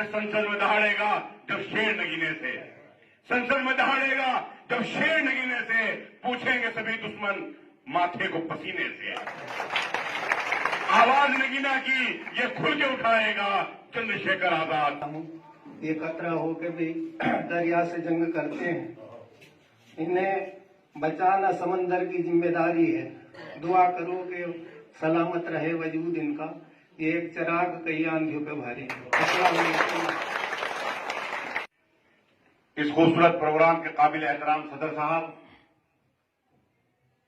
कि संसद में दहाड़ेगा जब शेर नगीने से, संसद में दहाड़ेगा जब शेर नगीने से, पूछेंगे सभी दुश्मन माथे को पसीने से। आवाज नगीना की ये खुल के उठाएगा चंद्रशेखर आजाद। एकत्र होकर भी दरिया से जंग करते हैं, इन्हें बचाना समंदर की जिम्मेदारी है। दुआ करो कि सलामत रहे वजूद इनका, ये एक चिराग कई आंधियों पे भारी। इस खूबसूरत प्रोग्राम के काबिल एहतराम सदर साहब,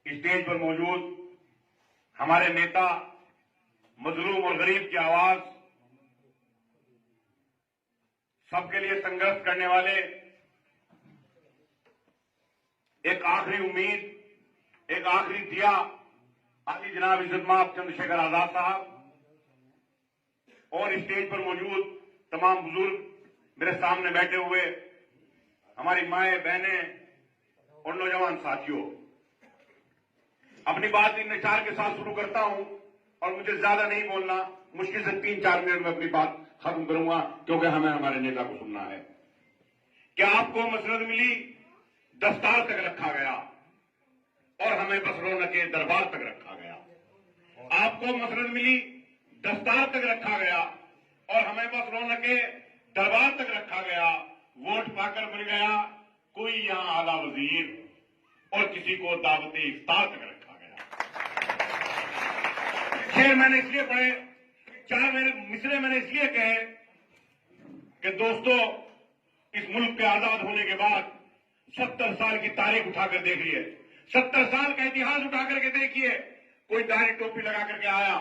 स्टेज पर मौजूद हमारे नेता, मजलूम और गरीब की आवाज, सबके लिए संघर्ष करने वाले, एक आखिरी उम्मीद, एक आखिरी दिया, आदि जनाब इज्जत माब चंद्रशेखर आजाद साहब, और स्टेज पर मौजूद तमाम बुजुर्ग, मेरे सामने बैठे हुए हमारी माएं, बहनें और नौजवान साथियों, अपनी बात इन विचार के साथ शुरू करता हूं और मुझे ज्यादा नहीं बोलना, मुश्किल से 3-4 मिनट में अपनी बात खत्म करूंगा, क्योंकि हमें हमारे नेता को सुनना है। क्या आपको मसरत मिली, दस्तार तक रखा गया और हमें बस रौनक दरबार तक रखा गया। आपको मसरत मिली, दस्तार तक रखा गया और हमें बस रौनक दरबार तक रखा गया। वोट पाकर बन गया कोई यहां आला वजीर और किसी को दावत इफ्तार तक रखा गया। शेर मैंने इसलिए पढ़े, 4 मेरे मिसरे मैंने इसलिए कहे कि दोस्तों, इस मुल्क के आजाद होने के बाद 70 साल की तारीख उठाकर देखिए, 70 साल का इतिहास उठाकर के देखिए। कोई दाढ़ी टोपी लगा करके आया,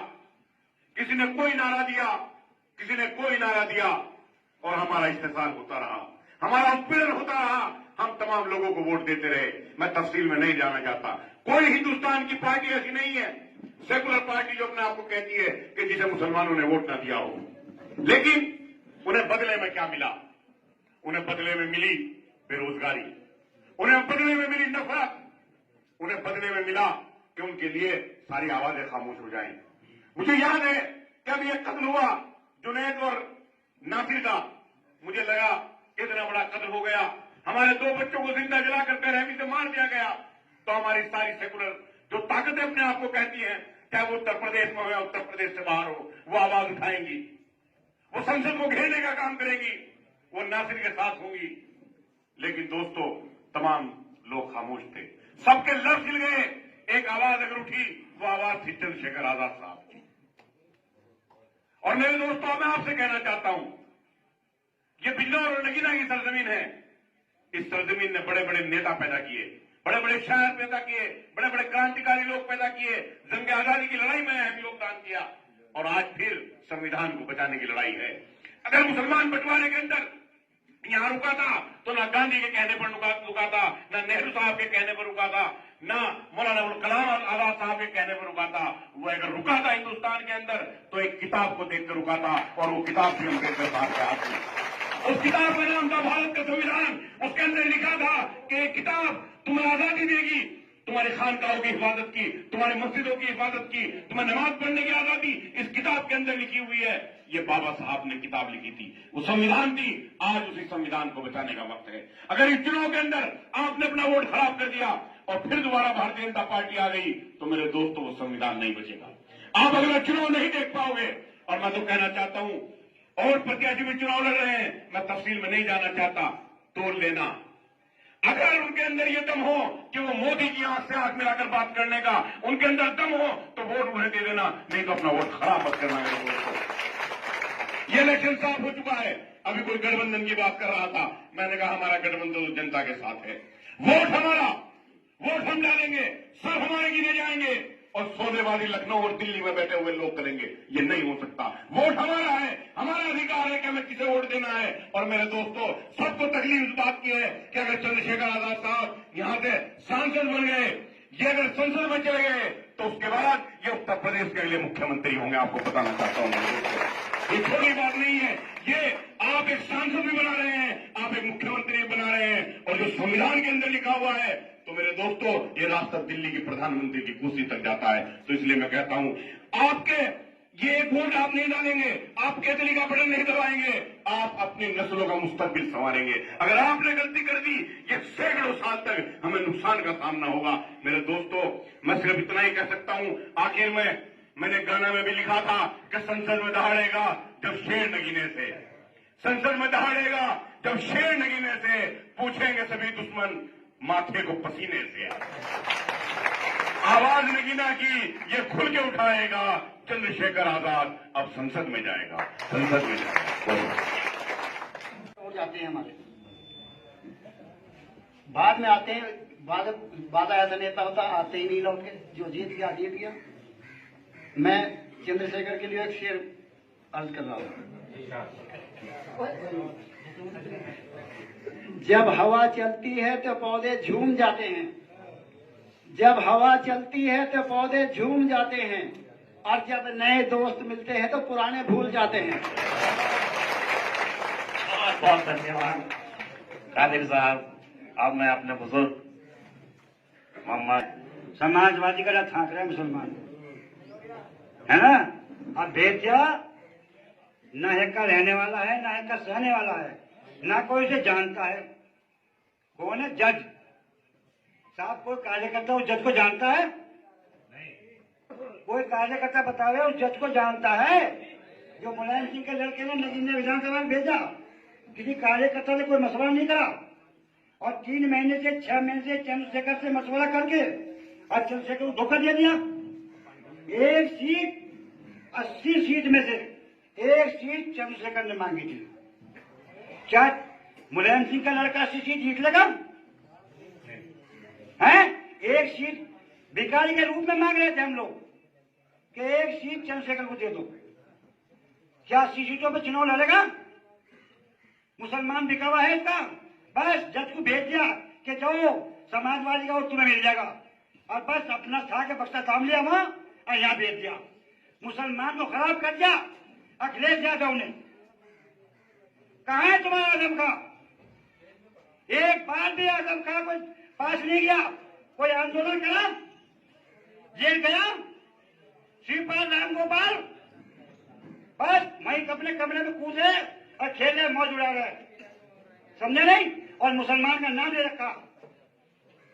किसी ने कोई नारा दिया, किसी ने कोई नारा दिया और हमारा इस्तेसाल होता रहा, हमारा उत्पीड़न होता रहा, हम तमाम लोगों को वोट देते रहे। मैं तफसील में नहीं जाना चाहता। कोई हिंदुस्तान की पार्टी ऐसी नहीं है, सेकुलर पार्टी जो अपने आपको कहती है कि जिसे मुसलमानों ने वोट ना दिया हो। लेकिन उन्हें बदले में क्या मिला? उन्हें बदले में मिली बेरोजगारी, उन्हें बदले में मिली नफरत, उन्हें बदले में मिला कि उनके लिए सारी आवाजें खामोश हो जाएं। मुझे याद है कि अब यह कत्ल हुआ जुनैद और नासिर का, मुझे लगा इतना बड़ा कत्ल हो गया, हमारे 2 बच्चों को जिंदा जलाकर बेरहमी से मार दिया गया, तो हमारी सारी सेकुलर जो ताकतें अपने आप को कहती हैं, चाहे वो उत्तर प्रदेश में हो या उत्तर प्रदेश से बाहर हो, वो आवाज उठाएंगी, वो संसद को घेरने का काम करेंगी, वो नासिर के साथ होंगी। लेकिन दोस्तों, तमाम लोग खामोश थे, सबके लफ्ज हिल गए। एक आवाज अगर उठी, वो आवाज थी चंद्रशेखर आजाद साहब की। और मेरे दोस्तों, मैं आपसे कहना चाहता हूं, ये बिजनौर और नगीना की सरजमीन है। इस सरजमीन ने बड़े बड़े नेता पैदा किए, बड़े बड़े शायर पैदा किए, बड़े बड़े क्रांतिकारी लोग पैदा किए, जंग आजादी की लड़ाई में अहम योगदान किया, और आज फिर संविधान को बचाने की लड़ाई है। अगर मुसलमान बंटवारे के अंदर यहां रुका था, तो ना गांधी के कहने पर रुका था, ना नेहरू साहब के कहने पर रुका था, ना मौलाना अबुल कलाम आजाद साहब के कहने पर रुका था। वो अगर रुका था हिंदुस्तान के अंदर, तो एक किताब को देखकर रुका था, और वो किताब भी अम्बेडकर साहब के हाथ में। उस किताब का नाम था भारत का संविधान। उसके अंदर लिखा था कि एक किताब तुम्हें आजादी देगी, तुम्हारे खानकाहों की हिफाजत की, तुम्हारी मस्जिदों की हिफाजत की, तुम्हें नमाज पढ़ने की आजादी इस किताब के अंदर लिखी हुई है। ये बाबा साहब ने किताब लिखी थी, वो संविधान थी। आज उसी संविधान को बचाने का वक्त है। अगर इस चुनाव के अंदर आपने अपना वोट खराब कर दिया और फिर दोबारा भारतीय जनता पार्टी आ गई, तो मेरे दोस्तों, वो संविधान नहीं बचेगा। आप अगला चुनाव नहीं देख पाओगे। और मैं तो कहना चाहता हूं, और प्रत्याशी भी चुनाव लड़ रहे हैं, मैं तफसील में नहीं जाना चाहता, तोड़ लेना। अगर उनके अंदर ये दम हो कि वो मोदी की आंख से आंख मिलाकर बात करने का उनके अंदर दम हो, तो वोट उन्हें दे देना, नहीं तो अपना वोट खराब मत करना मेरे दोस्तों। ये इलेक्शन साफ हो चुका है। अभी कोई गठबंधन की बात कर रहा था, मैंने कहा हमारा गठबंधन तो जनता के साथ है। वोट हमारा, वोट हम डालेंगे, सब हमारे गिने जाएंगे, और सौदेबाजी लखनऊ और दिल्ली में बैठे हुए लोग करेंगे। ये नहीं हो सकता। वोट हमारा है, हमारा अधिकार है कि हमें किसे वोट देना है। और मेरे दोस्तों, सबको तकलीफ इस बात की है कि अगर चंद्रशेखर आजाद साहब यहां से सांसद बन गए, ये अगर संसद में चले गए, तो उसके बाद ये उत्तर प्रदेश के अगले मुख्यमंत्री होंगे। आपको बताना चाहता हूं मेरे दोस्तों, ये छोटी बात नहीं है। ये आप एक सांसद भी बना रहे हैं, आप एक मुख्यमंत्री भी बना रहे हैं, और जो संविधान के अंदर लिखा हुआ है, तो मेरे दोस्तों, ये रास्ता दिल्ली की प्रधानमंत्री की कुर्सी तक जाता है। तो इसलिए मैं कहता हूं, आपके ये वोट आप नहीं डालेंगे, आप केतली का बटन नहीं दबाएंगे, आप अपनी नस्लों का मुस्तकबिल संवारेंगे। अगर आपने गलती कर दी, ये सैकड़ों साल तक हमें नुकसान का सामना होगा। मेरे दोस्तों, मैं सिर्फ इतना ही कह सकता हूं। आखिर में मैंने गाना में भी लिखा था कि संसद में दहाड़ेगा जब शेर नगीने से, संसद में दहाड़ेगा जब शेर नगीने से, पूछेंगे सभी दुश्मन माथे को पसीने से। आवाज नगीना की ये खुल के उठाएगा, चंद्रशेखर आजाद अब संसद में जाएगा, संसद में जाएगा। और जाते हैं हमारे बाद में आते हैं, बाद ऐसा नेता होता आते ही नहीं लौट के, जो जीत गया। मैं चंद्रशेखर के लिए एक शेर अर्ज कर रहा हूं। जब हवा चलती है तो पौधे झूम जाते हैं, जब हवा चलती है तो पौधे झूम जाते हैं, और जब नए दोस्त मिलते हैं तो पुराने भूल जाते हैं। बहुत बहुत धन्यवाद कादिर साहब। अब मैं अपने बुजुर्ग मोहम्मद समाजवादी का थाक रहे मुसलमान है ना। अब भेजा न है का रहने वाला है, न है का सहने वाला है, ना कोई इसे जानता है। कौन है? जज साहब। कोई कार्यकर्ता उस जज को जानता है? कोई कार्यकर्ता बतावे उस जज को जानता है? जो मुलायम सिंह के लड़के ने नजीब ने विधानसभा में भेजा, किसी कार्यकर्ता ने कोई मसला नहीं करा, और 3 महीने से 6 महीने से चंद्रशेखर से मशवरा करके और चंद्रशेखर को धोखा दे दिया। एक सीट 80 सीट में से एक सीट चंद्रशेखर ने मांगी थी। क्या मुलायम सिंह का लड़का 80 सीट जीत लेगा? हैं? एक सीट भिखारी के रूप में मांग रहे थे हम लोग कि एक सीट चंद्रशेखर को दे दो। क्या 80 सीटों पर चुनाव लड़ेगा? मुसलमान बिकावा है इसका। बस जज को भेज दिया कि जाओ समाजवादी का और तुम्हें मिल जाएगा, और बस अपना था के बक्सा थाम लिया वहां और यहाँ भेज दिया। मुसलमान को खराब कर दिया अखिलेश यादव ने। कहाँ है तुम्हारा आजम खां? एक बार भी आजम खां कोई पास नहीं गया, कोई आंदोलन करा, जेल गया? श्रीपाल रामगोपाल बस वहीं अपने कमरे में कूदे और खेले, मौज उड़ा रहे, समझे नहीं? और मुसलमान का नाम ले रखा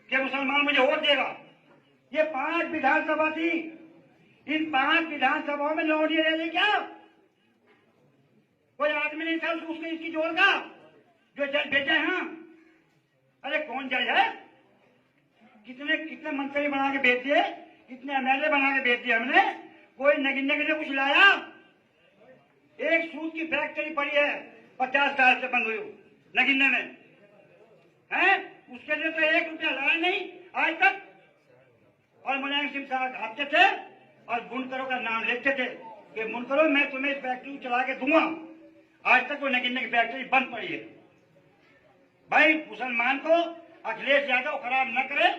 कि मुसलमान मुझे वोट देगा। ये 5 विधानसभा थी, इन 5 विधानसभाओं में लौटिए रह क्या? कोई आदमी नहीं था उसको इसकी जोड़ का जो जज भेजा है। अरे कौन जज है? कितने कितने मंत्री बना के भेज दिए, कितने एमएलए बना के भेज दिए हमने। कोई नगीने के लिए कुछ लाया? एक सूत की फैक्ट्री पड़ी है 50 साल से बंद हुई नगीने में है, उसके लिए तो 1 रुपया लाया नहीं आज तक। और मुलायम सिंह साहब आते थे और बुनकरों का नाम लेते थे कि बुनकरों मैं तुम्हें फैक्ट्री चला के दूंगा। आज तक वो नगीने की फैक्ट्री बंद पड़ी है। भाई मुसलमान को अखिलेश यादव खराब न करे,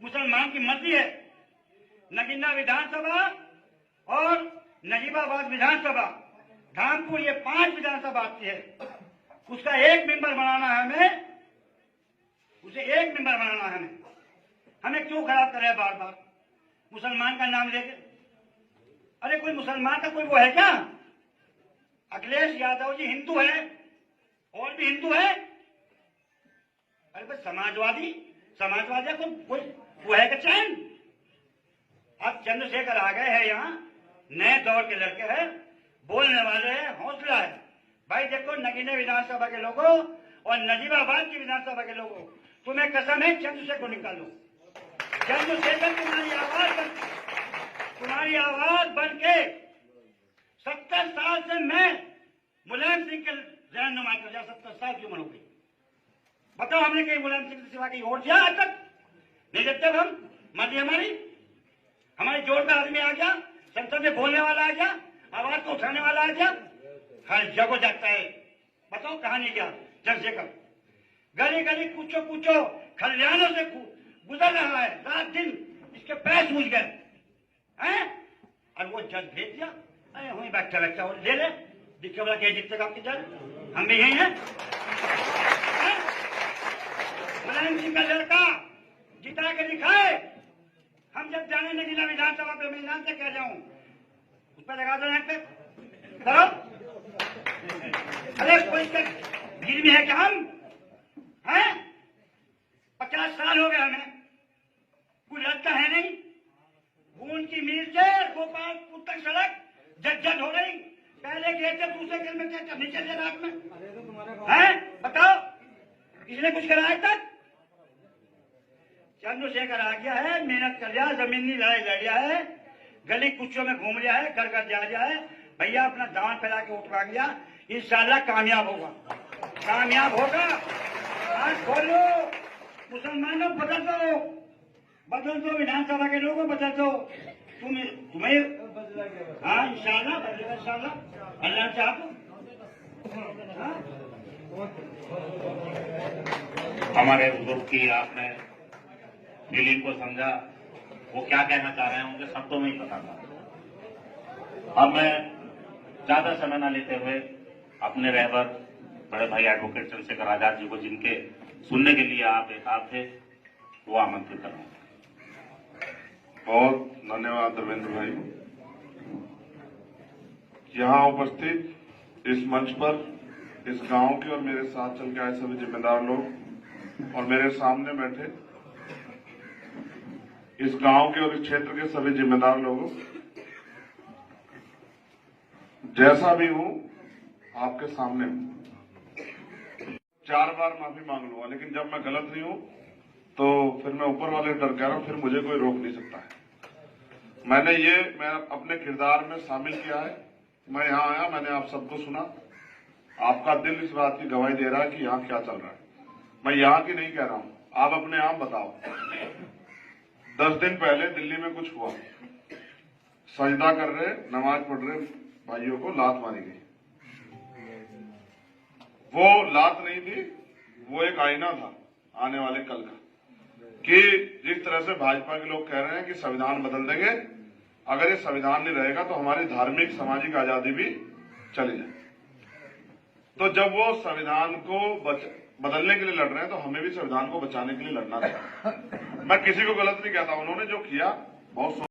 मुसलमान की मर्जी है। नगीना विधानसभा और नजीबाबाद विधानसभा, धामपुर, ये 5 विधानसभा आती है। उसका 1 मेंबर बनाना है हमें, उसे 1 मेंबर बनाना है हमें। हमें क्यों खराब कर रहे हैं बार बार मुसलमान का नाम लेके? अरे कोई मुसलमान का कोई वो है क्या? अखिलेश यादव जी हिंदू है, और भी हिंदू है। अरे भाई समाजवादी को कोई वो है क्या चैन? अब चंद्रशेखर आ गए हैं यहाँ, नए दौर के लड़के हैं, बोलने वाले हैं, हौसला है। भाई देखो नगीने विधानसभा के लोगों और नजीबाबाद की विधानसभा के लोगों, तुम्हें कसम है चंद्रशेखर को निकालो। चंद्रशेखर तुम्हारी आवाज बन के 70 साल से मैं मुलायम सिंह के रहनुमा कर दिया। 70 साल की उम्र हो गई। बताओ हमने कहीं मुलायम सिंह से सिवा कहीं वोट दिया आज तक? नहीं देते हम। मर्जी हमारी जोड़ का आदमी आ गया, संसद में बोलने वाला आ गया, आवाज को उठाने वाला आ गया, हर जगह जाता है। बताओ कहां नहीं गया चंद्रशेखर? गली गली पूछो पूछो, खलियानों से गुजर रहा है, रात दिन इसके पैर सूझ गए हैं। और वो जज भेज दिया, अरे वहीं बैठा बैठा ले ले, दिखे वाला क्या जीतेगा आपके जज? हम भी यही हैं। मुलायम सिंह का लड़का जिता के दिखाए। हम जब जाने नगीना विधानसभा पे मैं से कह जाऊं, उस पर लगा दो यहाँ पे करो। अरे पुलिस का गिर में है क्या हम हैं? 50 साल हो गए हमें, कोई लगता है नहीं। खून की मील से गोपालपुर तक सड़क जद हो रही, पहले गेट से दूसरे गेट में नहीं चल रहे रात में हैं? बताओ किसने कुछ कराया तक? चंद्रशेखर आ गया है, मेहनत कर लिया, जमीनी लड़ाई लड़ लिया है, गली कुचियों में घूम लिया है, घर घर जा लिया है, भैया अपना दांत फैला के उठ गया। इंशाल्लाह कामयाब होगा, कामयाब होगा। आज खोलो, मुसलमानों बदल दो, विधानसभा के लोगों बदल दो, तुम्हें हाँ इंशाल्लाह बदलेगा, इंशाल्लाह अल्लाह चाहो। हमारे बुजुर्ग की आपने फीलिंग को समझा, वो क्या कहना चाह रहे हैं उनके शब्दों में ही पता था। अब मैं ज्यादा समय न लेते हुए अपने रहबर बड़े भाई एडवोकेट चंद्रशेखर आजाद जी को, जिनके सुनने के लिए आप बेताब थे, वो आमंत्रित कर रहे हैं। बहुत धन्यवाद देवेंद्र भाई। यहाँ उपस्थित इस मंच पर इस गांव के और मेरे साथ चल के आए सभी जिम्मेदार लोग और मेरे सामने बैठे इस गांव के और इस क्षेत्र के सभी जिम्मेदार लोगों, जैसा भी हूं आपके सामने हूं। 4 बार माफी मांग लूंगा, लेकिन जब मैं गलत नहीं हूं तो फिर मैं ऊपर वाले डर कह रहा हूं, फिर मुझे कोई रोक नहीं सकता है। मैं अपने किरदार में शामिल किया है। मैं यहाँ आया, मैंने आप सबको सुना, आपका दिल इस बात की गवाही दे रहा है कि यहाँ क्या चल रहा है। मैं यहाँ की नहीं कह रहा हूँ, आप अपने आप बताओ। 10 दिन पहले दिल्ली में कुछ हुआ, सजदा कर रहे, नमाज पढ़ रहे भाइयों को लात मारी गई। वो लात नहीं थी, वो एक आईना था आने वाले कल का, कि जिस तरह से भाजपा के लोग कह रहे हैं कि संविधान बदल देंगे, अगर ये संविधान नहीं रहेगा तो हमारी धार्मिक सामाजिक आजादी भी चली जाए। तो जब वो संविधान को बदलने के लिए लड़ रहे हैं तो हमें भी संविधान को बचाने के लिए लड़ना चाहिए। मैं किसी को गलत नहीं कहता, उन्होंने जो किया बहुत